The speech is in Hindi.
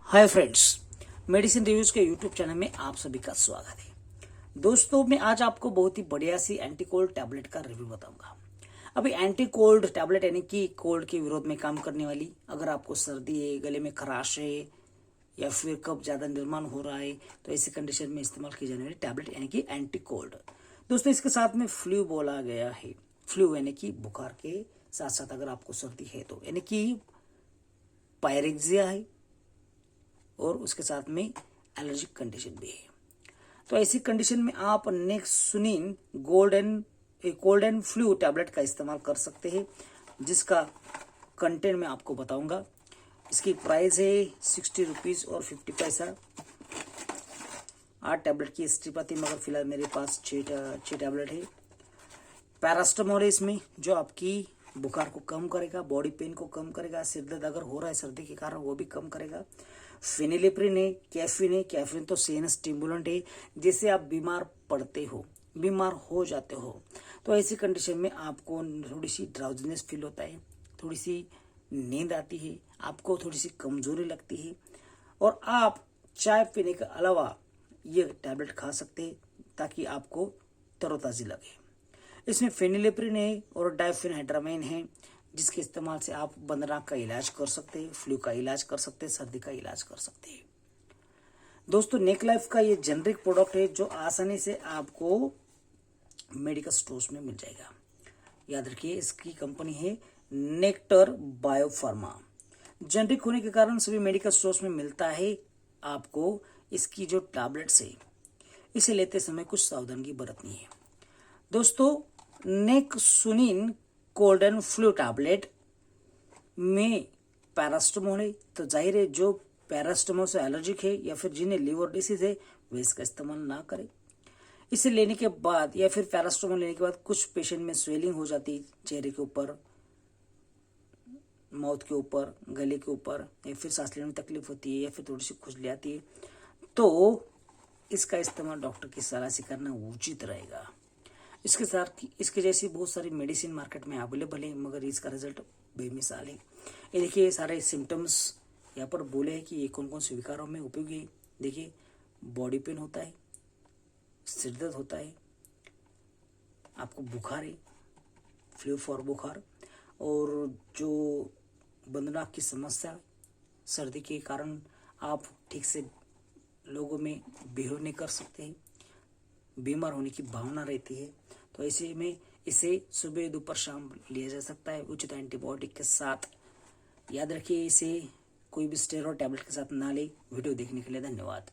हाय फ्रेंड्स, मेडिसिन रिव्यूज के यूट्यूब चैनल में आप सभी का स्वागत है। दोस्तों, मैं आज आपको बहुत ही बढ़िया सी एंटी कोल्ड टैबलेट का रिव्यू बताऊंगा। अभी एंटी कोल्ड टैबलेट यानी कि कोल्ड के विरोध में काम करने वाली, अगर आपको सर्दी है, गले में खराश है या फिर कब ज्यादा निर्माण हो रहा है तो ऐसी कंडीशन में इस्तेमाल की जाने वाली टैबलेट यानी कि एंटी कोल्ड। दोस्तों, इसके साथ में फ्लू बोला गया है। फ्लू यानी कि बुखार के साथ साथ अगर आपको सर्दी है तो यानी कि पायरेक्सिया है और उसके साथ में एलर्जिक कंडीशन भी है। तो ऐसी कंडीशन में आप नेक्सुनिन कोल्ड एंड फ्लू टैबलेट का इस्तेमाल कर सकते हैं, जिसका कंटेंट मैं आपको बताऊंगा। इसकी प्राइस है 60 रुपीज और 50 पैसा। 8 टैबलेट की स्ट्रिप आती है, मगर फिलहाल मेरे पास 6 टैबलेट है। पैरास्टामोल है इसमें, जो आपकी बुखार को कम करेगा, बॉडी पेन को कम करेगा, सिर दर्द अगर हो रहा है सर्दी के कारण वो भी कम करेगा। फेनिलेप्रिन है, कैफीन तो सेन स्टिमुलेंट है। जैसे आप बीमार हो जाते हो तो ऐसी कंडीशन में आपको थोड़ी सी ड्राउजीनेस फील होता है, थोड़ी सी नींद आती है, आपको थोड़ी सी कमजोरी लगती है और आप चाय पीने के अलावा ये टैबलेट खा सकते हैं ताकि आपको तरोताजी लगे। इसमें फेनिलेप्रिन है और डायफेनहाइड्रामाइन है, जिसके इस्तेमाल से आप बंद नाक का इलाज कर सकते हैं, फ्लू का इलाज कर सकते हैं, सर्दी का इलाज कर सकते हैं। दोस्तों, नेक लाइफ का ये जेनरिक प्रोडक्ट है जो आसानी से आपको मेडिकल स्टोर्स में मिल जाएगा। याद रखिए, इसकी कंपनी है नेक्टर बायोफार्मा। जेनरिक होने के कारण सभी मेडिकल स्टोर्स में मिलता है। आपको इसकी जो टैबलेट्स है, इसे लेते समय कुछ सावधानी बरतनी है। दोस्तों, नेक्सुनिन कोल्ड एंड फ्लू टैबलेट में पैरास्टामोल है, तो जाहिर है जो पैरास्टामोल से एलर्जिक है या फिर जिन्हें लिवर डिसीज है वे इसका इस्तेमाल ना करें। इसे लेने के बाद या फिर पैरास्टामोल लेने के बाद कुछ पेशेंट में स्वेलिंग हो जाती है, चेहरे के ऊपर, माउथ के ऊपर, गले के ऊपर, या फिर सांस लेने में तकलीफ होती है या फिर थोड़ी सी खुजली आती है, तो इसका इस्तेमाल डॉक्टर की सलाह से करना उचित रहेगा। इसके साथ इसके जैसी बहुत सारी मेडिसिन मार्केट में अवेलेबल है, मगर इसका रिजल्ट बेमिसाल है। ये देखिए, सारे सिम्टम्स यहाँ पर बोले हैं कि ये कौन कौन से विकारों में उपयोगी है। देखिए, बॉडी पेन होता है, सिर दर्द होता है, आपको बुखार है, फ्लू फॉर बुखार, और जो बंद नाक की समस्या, सर्दी के कारण आप ठीक से लोगों में बिहेव नहीं कर सकते हैं, बीमार होने की भावना रहती है, तो ऐसे में इसे सुबह दोपहर शाम लिया जा सकता है उचित एंटीबायोटिक के साथ। याद रखिए, इसे कोई भी स्टेरॉइड टैबलेट के साथ ना ले। वीडियो देखने के लिए धन्यवाद।